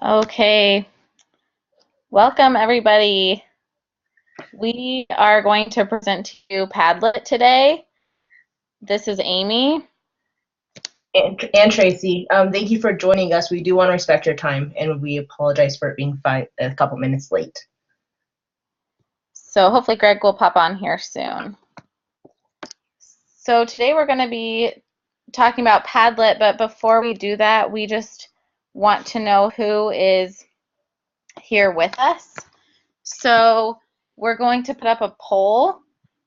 Okay, welcome everybody. We are going to present to you Padlet today. This is Amy. And Tracy, thank you for joining us. We do want to respect your time, and we apologize for it being a couple minutes late. So hopefully Greg will pop on here soon. So today we're going to be talking about Padlet, but before we do that, we just want to know who is here with us. So we're going to put up a poll.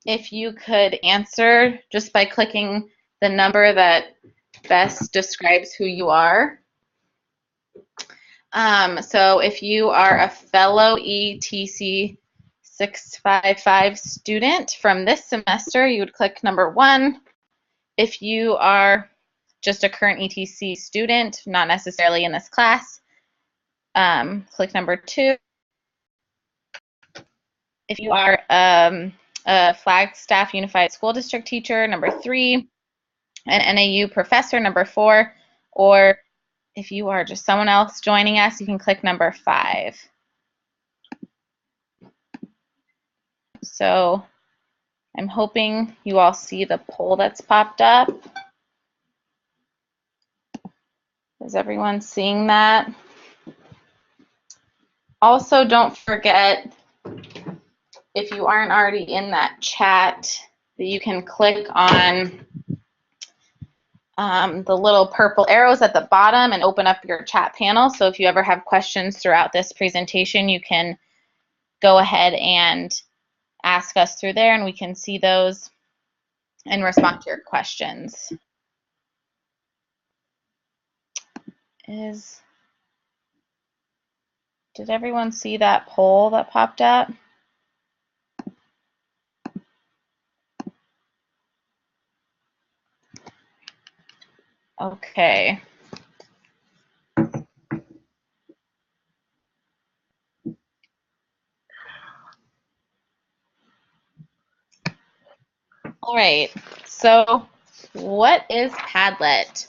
If you could answer just by clicking the number that best describes who you are. So if you are a fellow ETC655 student from this semester, you would click number 1. If you are just a current ETC student, not necessarily in this class, click number 2. If you are a Flagstaff Unified School District teacher, number 3. An NAU professor, number 4, or if you are just someone else joining us, you can click number 5. So I'm hoping you all see the poll that's popped up. Is everyone seeing that? Also, don't forget, if you aren't already in that chat, that you can click on the little purple arrows at the bottom and open up your chat panel. So if you ever have questions throughout this presentation, you can go ahead and ask us through there and we can see those and respond to your questions. Did everyone see that poll that popped up? Okay. All right, so what is Padlet?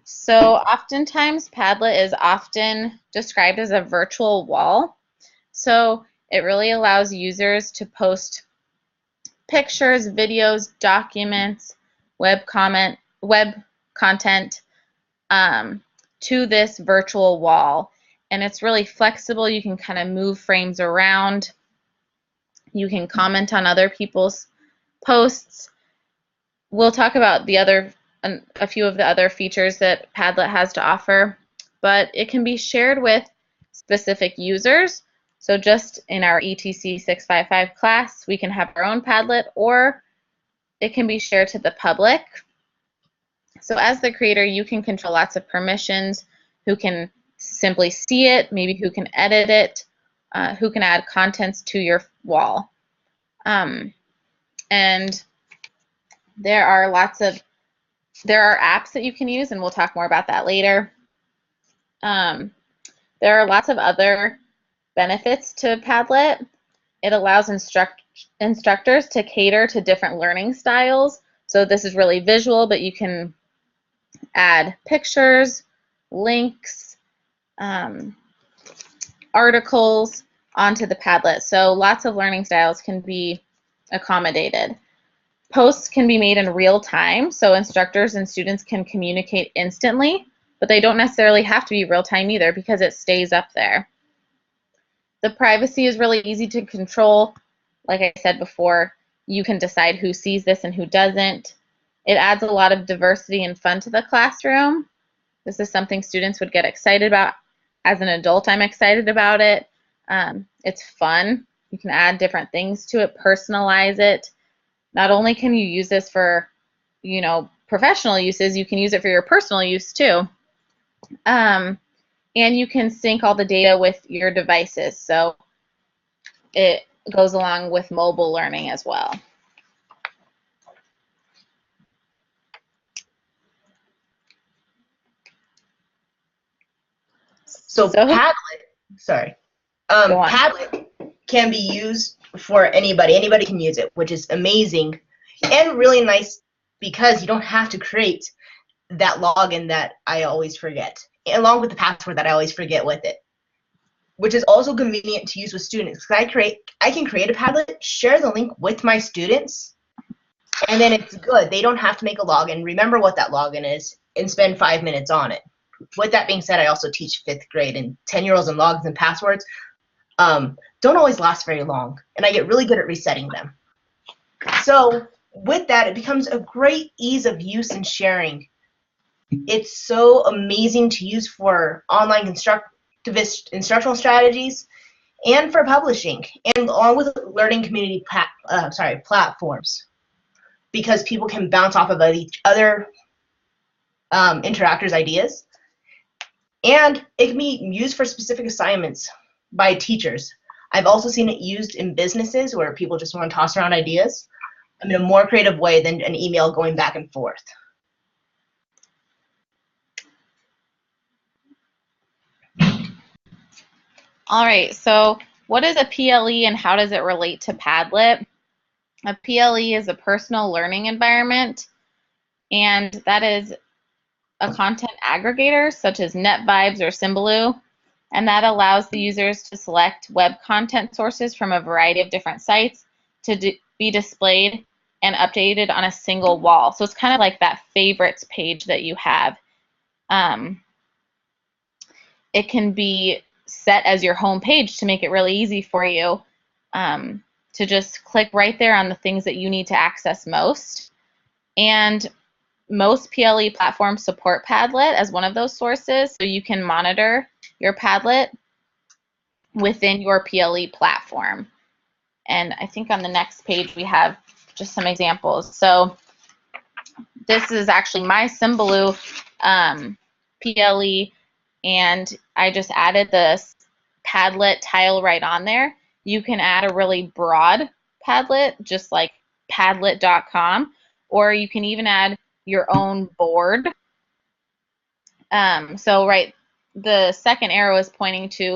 So oftentimes Padlet is often described as a virtual wall. So it really allows users to post pictures, videos, documents, web content to this virtual wall. And it's really flexible. You can kind of move frames around. You can comment on other people's posts. We'll talk about a few of the other features that Padlet has to offer, but it can be shared with specific users. So just in our ETC655 class, we can have our own Padlet, or it can be shared to the public. So as the creator, you can control lots of permissions, who can simply see it, maybe who can edit it, who can add contents to your wall. And there are apps that you can use, and we'll talk more about that later. There are lots of other benefits to Padlet. It allows instructors to cater to different learning styles. So this is really visual, but you can add pictures, links, articles onto the Padlet. So lots of learning styles can be accommodated. Posts can be made in real time, so instructors and students can communicate instantly, but they don't necessarily have to be real time either because it stays up there. The privacy is really easy to control. Like I said before, you can decide who sees this and who doesn't. It adds a lot of diversity and fun to the classroom. This is something students would get excited about. As an adult, I'm excited about it. It's fun. You can add different things to it, personalize it. Not only can you use this for, professional uses, you can use it for your personal use too. And you can sync all the data with your devices. So it goes along with mobile learning as well. So Padlet can be used for anybody. Anybody can use it, which is amazing and really nice because you don't have to create that login that I always forget, along with the password that I always forget with it. which is also convenient to use with students. I can create a Padlet, share the link with my students, and then it's good. They don't have to make a login, remember what that login is, and spend 5 minutes on it. With that being said, I also teach 5th grade, and 10-year-olds and logins and passwords don't always last very long, and I get really good at resetting them. So with that, it becomes a great ease of use and sharing. It's so amazing to use for online constructivist instructional strategies and for publishing, and along with learning community platforms, because people can bounce off of each other interactors' ideas, and it can be used for specific assignments by teachers. I've also seen it used in businesses where people just want to toss around ideas in a more creative way than an email going back and forth. All right, so what is a PLE and how does it relate to Padlet? A PLE is a personal learning environment, and that is a content aggregator such as NetVibes or Symbaloo, and that allows the users to select web content sources from a variety of different sites to be displayed and updated on a single wall. So it's kind of like that favorites page that you have. It can be set as your home page to make it really easy for you to just click right there on the things that you need to access most. And most PLE platforms support Padlet as one of those sources, so you can monitor your Padlet within your PLE platform. And I think on the next page we have just some examples. So this is actually my Symbaloo PLE, and I just added this Padlet tile right on there. You can add a really broad Padlet, just like Padlet.com, or you can even add your own board. So the second arrow is pointing to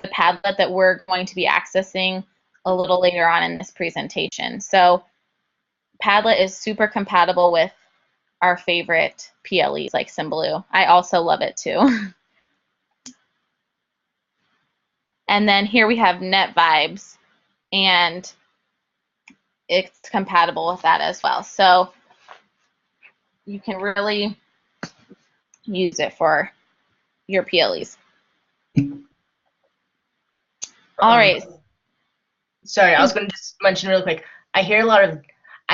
the Padlet that we're going to be accessing a little later on in this presentation. So Padlet is super compatible with our favorite PLEs like Symbaloo. I also love it too. And then here we have NetVibes, and it's compatible with that as well. So you can really use it for your PLEs. All right. Sorry, I was going to just mention real quick. I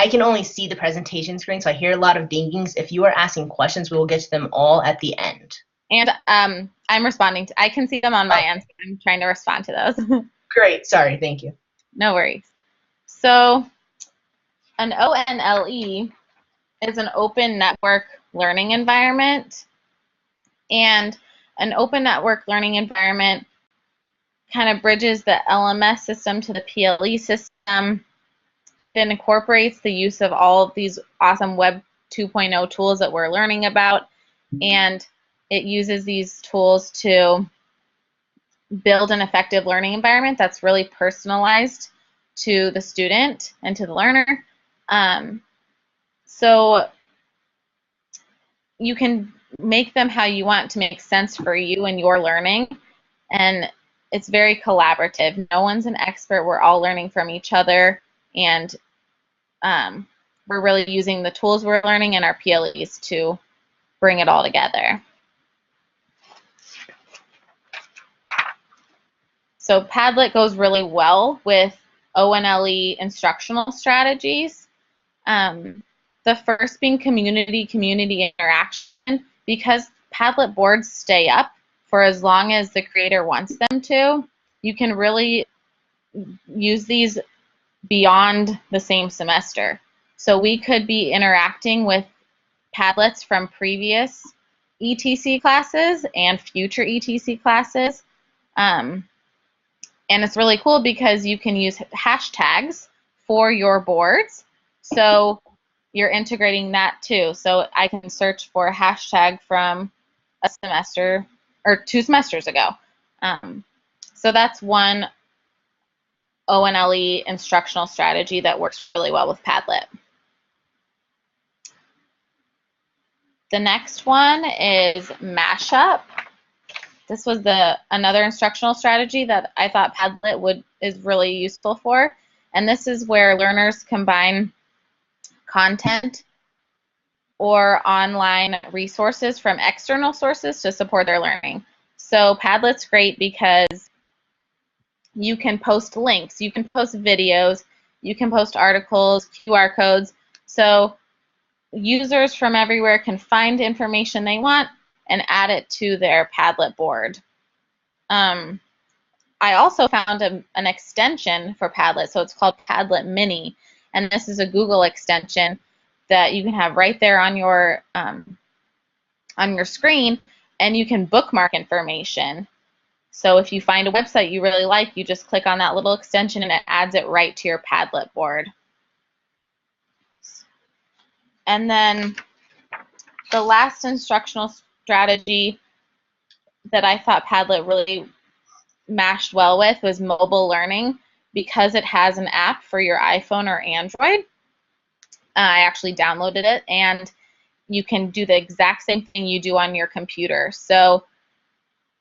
can only see the presentation screen, so I hear a lot of dingings. If you are asking questions, we will get to them all at the end. And I'm responding I can see them on my end. I'm trying to respond to those. Great. Sorry. Thank you. No worries. So an ONLE is an open network learning environment. And an open network learning environment kind of bridges the LMS system to the PLE system. It incorporates the use of all of these awesome Web 2.0 tools that we're learning about, and it uses these tools to build an effective learning environment that's really personalized to the student and to the learner. So you can make them how you want to make sense for you and your learning, and it's very collaborative. No one's an expert. We're all learning from each other, and we're really using the tools we're learning in our PLEs to bring it all together. So Padlet goes really well with ONLE instructional strategies. The first being community interaction, because Padlet boards stay up for as long as the creator wants them to. You can really use these beyond the same semester. So we could be interacting with Padlets from previous ETC classes and future ETC classes. And it's really cool because you can use hashtags for your boards. So you're integrating that too. So I can search for a hashtag from a semester or 2 semesters ago. So that's one ONLE instructional strategy that works really well with Padlet. The next one is Mashup. this was another instructional strategy that I thought Padlet is really useful for. And this is where learners combine content or online resources from external sources to support their learning. So Padlet's great because you can post links, you can post videos, you can post articles, QR codes. So users from everywhere can find information they want and add it to their Padlet board. I also found an extension for Padlet, so it's called Padlet Mini, and this is a Google extension that you can have right there on your screen, and you can bookmark information. So if you find a website you really like, you just click on that little extension and it adds it right to your Padlet board. And then the last instructional strategy that I thought Padlet really mashed well with was mobile learning, because it has an app for your iPhone or Android. I actually downloaded it, and you can do the exact same thing you do on your computer. So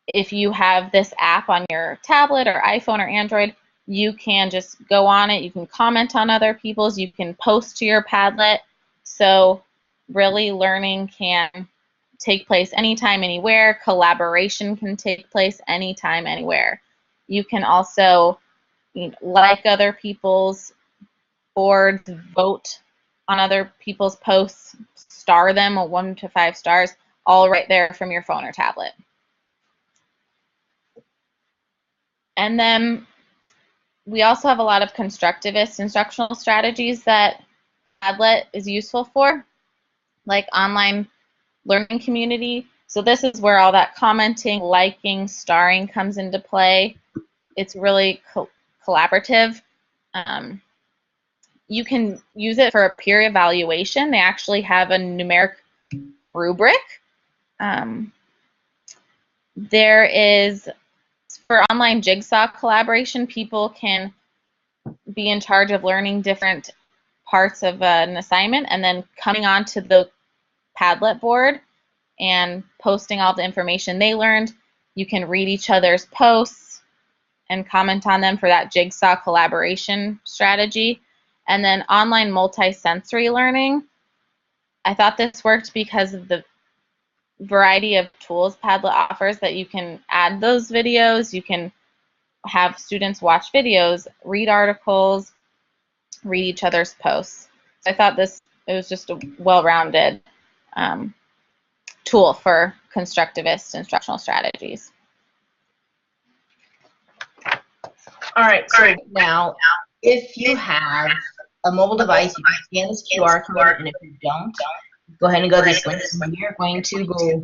if you have this app on your tablet or iPhone or Android, you can just go on it, you can comment on other people's, you can post to your Padlet. So really learning can take place anytime, anywhere. Collaboration can take place anytime, anywhere. You can also like other people's boards, vote on other people's posts, star them, 1 to 5 stars, all right there from your phone or tablet. And then we also have a lot of constructivist instructional strategies that Padlet is useful for, like online learning community. So this is where all that commenting, liking, starring comes into play. It's really collaborative. You can use it for a peer evaluation. They actually have a numeric rubric. There is, for online jigsaw collaboration, people can be in charge of learning different parts of an assignment and then coming onto the Padlet board and posting all the information they learned. You can read each other's posts and comment on them for that jigsaw collaboration strategy. And then online multi-sensory learning. I thought this worked because of the variety of tools Padlet offers, that you can add those videos, you can have students watch videos, read articles, read each other's posts. So I thought it was just a well-rounded tool for constructivist instructional strategies. All right, so now if you have a mobile device, you can scan this QR code, and if you don't, go ahead and go to this link. We are going to go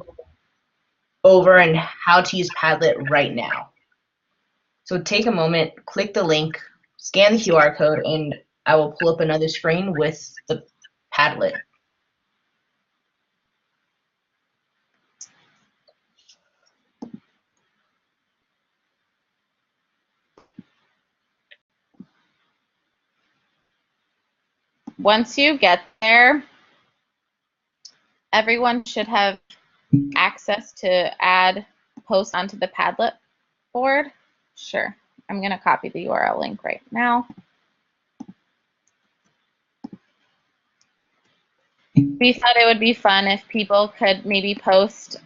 over and how to use Padlet right now. So take a moment, click the link, scan the QR code, and I will pull up another screen with the Padlet. Once you get there, everyone should have access to add posts onto the Padlet board. Sure. I'm going to copy the URL link right now. We thought it would be fun if people could maybe post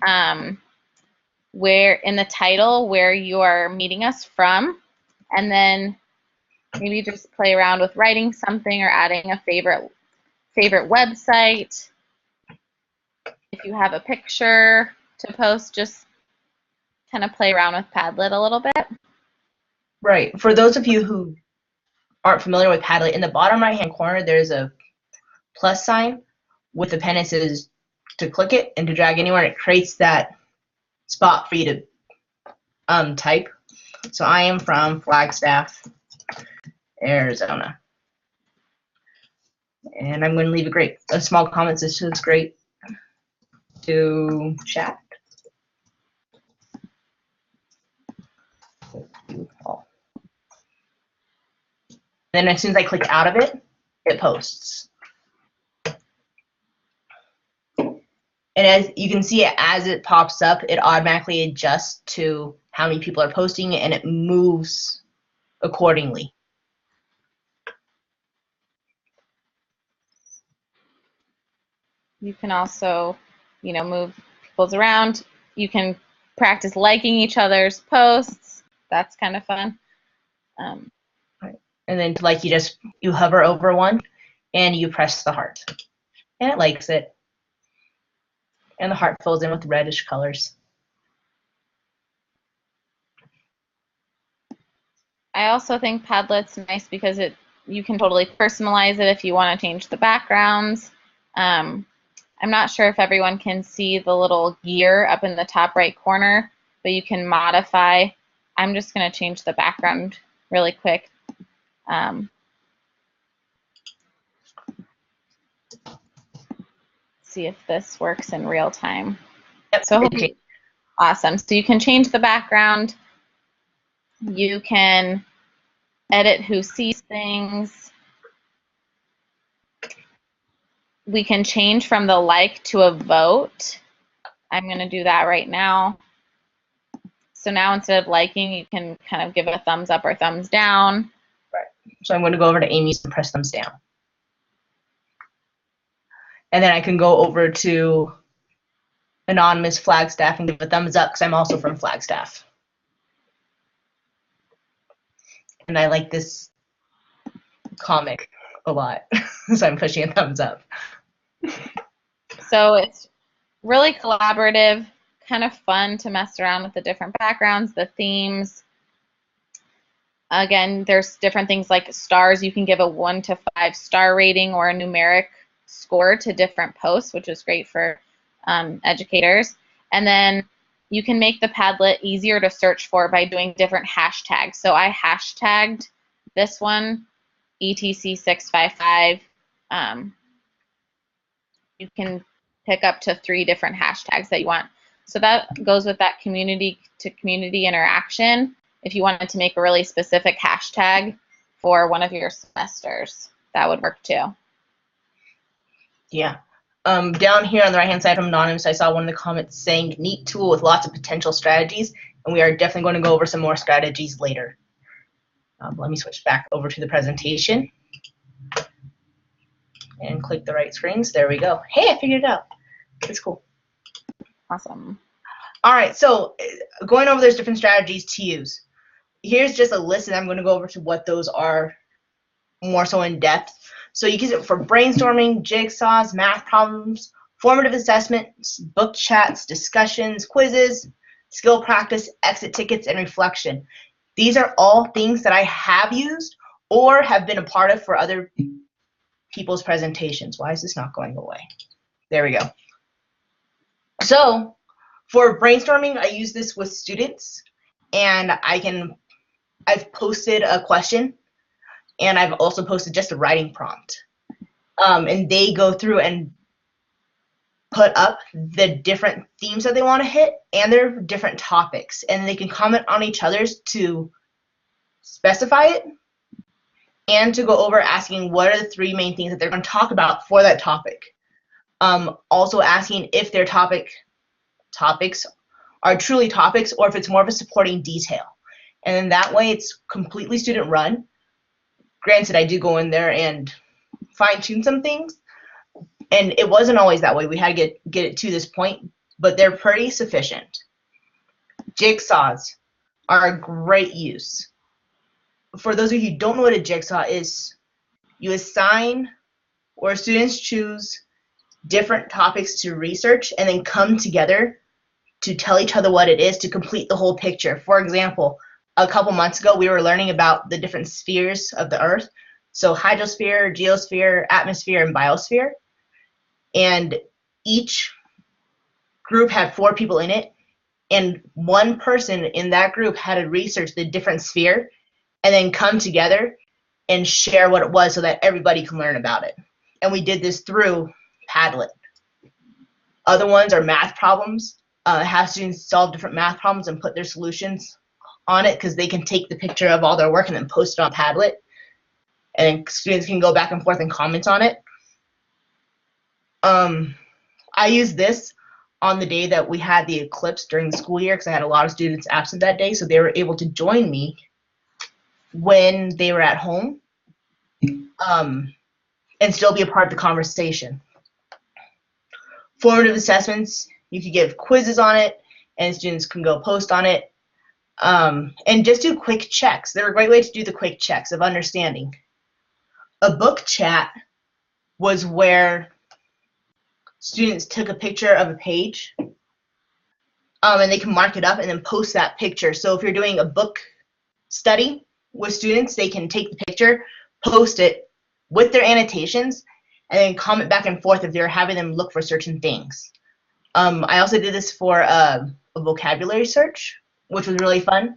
where in the title where you are meeting us from, and then maybe just play around with writing something or adding a favorite website. If you have a picture to post, just kind of play around with Padlet a little bit. Right. For those of you who aren't familiar with Padlet, in the bottom right-hand corner, there's a plus sign with the pen. It says to click it and to drag anywhere. It creates that spot for you to type. So I am from Flagstaff, Arizona. And I'm going to leave a small comment that says great to chat. Then as soon as I click out of it, it posts. And as you can see, as it pops up, it automatically adjusts to how many people are posting it, and it moves accordingly. You can also, move people's around. You can practice liking each other's posts. That's kind of fun. Right. And then to like, you hover over one and you press the heart, and it likes it. And the heart fills in with reddish colors. I also think Padlet's nice because you can totally personalize it if you want to change the backgrounds. I'm not sure if everyone can see the little gear up in the top right corner, but you can modify. I'm just going to change the background really quick. See if this works in real time. Yep. So awesome. So you can change the background. You can edit who sees things. We can change from the like to a vote. I'm going to do that right now. So now instead of liking, you can kind of give it a thumbs up or thumbs down. Right. So I'm going to go over to Amy's and press thumbs down. And then I can go over to Anonymous Flagstaff and give a thumbs up because I'm also from Flagstaff. And I like this comic a lot, so I'm pushing a thumbs up. So it's really collaborative, kind of fun to mess around with the different backgrounds, the themes. Again, there's different things like stars. You can give a 1 to 5 star rating or a numeric score to different posts, which is great for educators. And then you can make the Padlet easier to search for by doing different hashtags. So I hashtagged this one, ETC655. You can pick up to 3 different hashtags that you want. So that goes with that community to community interaction. If you wanted to make a really specific hashtag for one of your semesters, that would work too. Yeah. Down here on the right-hand side from Anonymous, I saw one of the comments saying, neat tool with lots of potential strategies, and we are definitely going to go over some more strategies later. Let me switch back over to the presentation and click the right screens. There we go. Hey, I figured it out. It's cool. Awesome. All right, so going over those different strategies to use. Here's just a list, and I'm going to go over to what those are more so in depth. So you can use it for brainstorming, jigsaws, math problems, formative assessments, book chats, discussions, quizzes, skill practice, exit tickets, and reflection. These are all things that I have used or have been a part of for other people's presentations. Why is this not going away? There we go. So for brainstorming, I use this with students, and I've posted a question, and I've also posted just a writing prompt. And they go through and put up the different themes that they want to hit and their different topics. And they can comment on each other's to specify it and to go over asking what are the 3 main things that they're going to talk about for that topic. Also asking if their topics are truly topics or if it's more of a supporting detail. And then that way it's completely student run. Granted, I do go in there and fine-tune some things, and it wasn't always that way. We had to get it to this point, but they're pretty sufficient. Jigsaws are a great use. For those of you who don't know what a jigsaw is, you assign or students choose different topics to research and then come together to tell each other what it is to complete the whole picture. For example, a couple months ago, we were learning about the different spheres of the Earth. So hydrosphere, geosphere, atmosphere, and biosphere. And each group had 4 people in it. And one person in that group had to research the different sphere and then come together and share what it was so that everybody can learn about it. And we did this through Padlet. Other ones are math problems. Have students solve different math problems and put their solutions on it because they can take the picture of all their work and then post it on Padlet, and students can go back and forth and comment on it. I use this on the day that we had the eclipse during the school year, because I had a lot of students absent that day, so they were able to join me when they were at home, and still be a part of the conversation. Formative assessments, you could give quizzes on it, and students can go post on it, and just do quick checks. They're a great way to do the quick checks of understanding. A book chat was where students took a picture of a page, and they can mark it up and then post that picture. So if you're doing a book study with students, they can take the picture, post it with their annotations, and then comment back and forth if they're having them look for certain things. I also did this for a vocabulary search, which was really fun.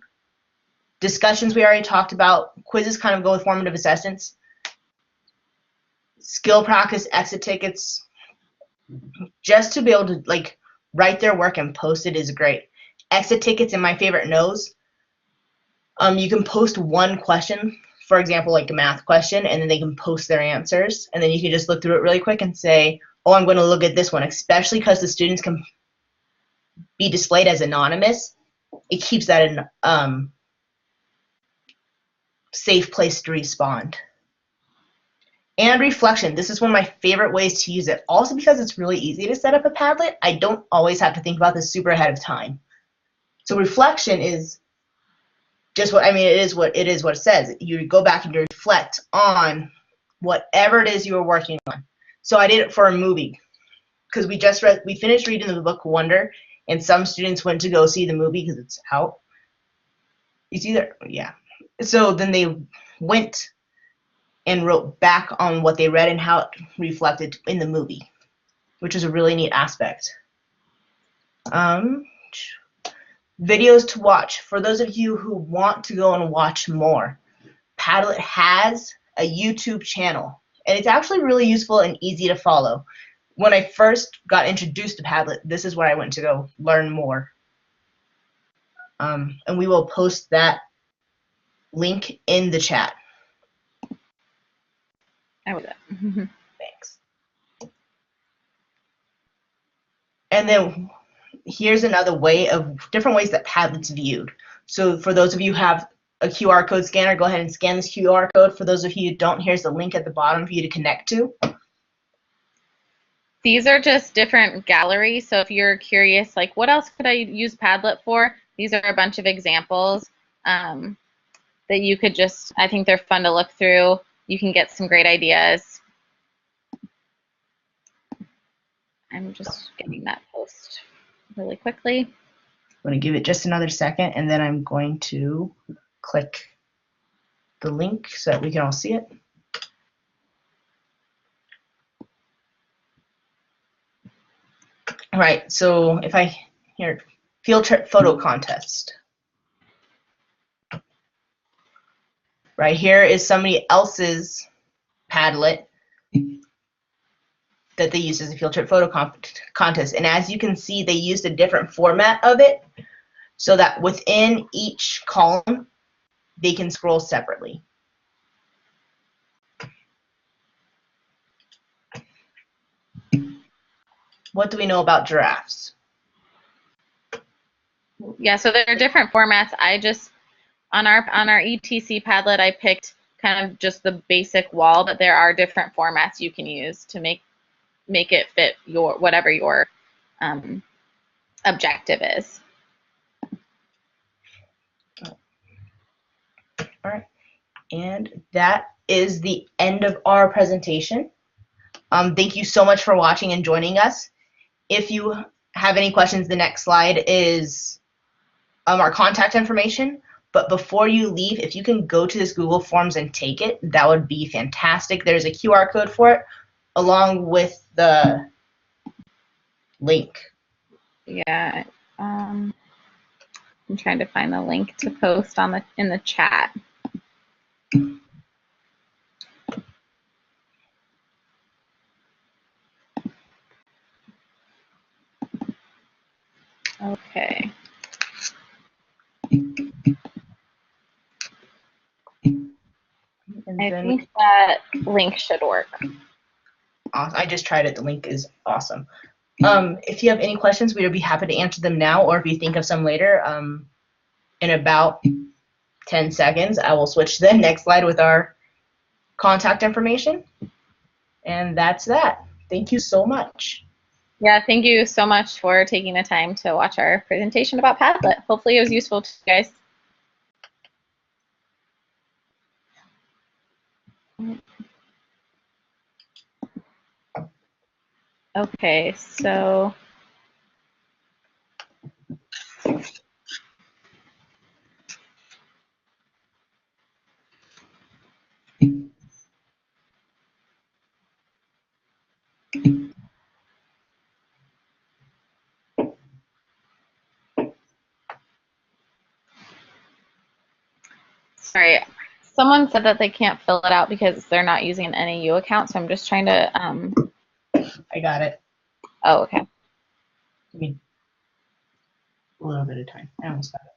Discussions we already talked about. Quizzes kind of go with formative assessments. Skill practice, exit tickets. Just to be able to like write their work and post it is great. Exit tickets and my favorite knows. You can post one question, for example, like a math question, and then they can post their answers, and then you can just look through it really quick and say, oh, I'm going to look at this one, especially because the students can be displayed as anonymous. It keeps that in safe place to respond. And reflection. This is one of my favorite ways to use it. Also because it's really easy to set up a Padlet, I don't always have to think about this super ahead of time. So reflection is just what, I mean, it is what it says. You go back and you reflect on whatever it is you were working on. So I did it for a movie because we finished reading the book Wonder, and some students went to go see the movie because it's out. You see that? Yeah. So then they went and wrote back on what they read and how it reflected in the movie, which is a really neat aspect. Videos to watch. For those of you who want to go and watch more, Padlet has a YouTube channel, and it's actually really useful and easy to follow. When I first got introduced to Padlet, this is where I went to go learn more. And we will post that link in the chat. I would. Thanks. And then here's another way of different ways that Padlet's viewed. So for those of you who have a QR code scanner, go ahead and scan this QR code. For those of you who don't, here's the link at the bottom for you to connect to. These are just different galleries. So if you're curious, like what else could I use Padlet for? These are a bunch of examples that you could just, I think they're fun to look through. You can get some great ideas. I'm just getting that post really quickly. I'm going to give it just another second, and then I'm going to click the link so that we can all see it. All right, so if I, here, field trip photo contest. Right here is somebody else's Padlet that they used as a field trip photo contest. And as you can see, they used a different format of it so that within each column, they can scroll separately. What do we know about giraffes? Yeah, so there are different formats. I just, on our ETC Padlet, I picked kind of just the basic wall, but there are different formats you can use to make it fit your whatever your objective is. All right, and that is the end of our presentation. Thank you so much for watching and joining us. If you have any questions, the next slide is our contact information. But before you leave, if you can go to this Google Forms and take it, that would be fantastic. There's a QR code for it along with the link. Yeah, I'm trying to find the link to post on in the chat. Okay. I think that link should work. I just tried it. The link is awesome. If you have any questions, we would be happy to answer them now, or if you think of some later, in about 10 seconds, I will switch to the next slide with our contact information. And that's that. Thank you so much. Yeah, thank you so much for taking the time to watch our presentation about Padlet. Hopefully it was useful to you guys. Okay, so sorry, someone said that they can't fill it out because they're not using an NAU account, so I'm just trying to, I got it. oh, okay. Give me a little bit of time. I almost got it.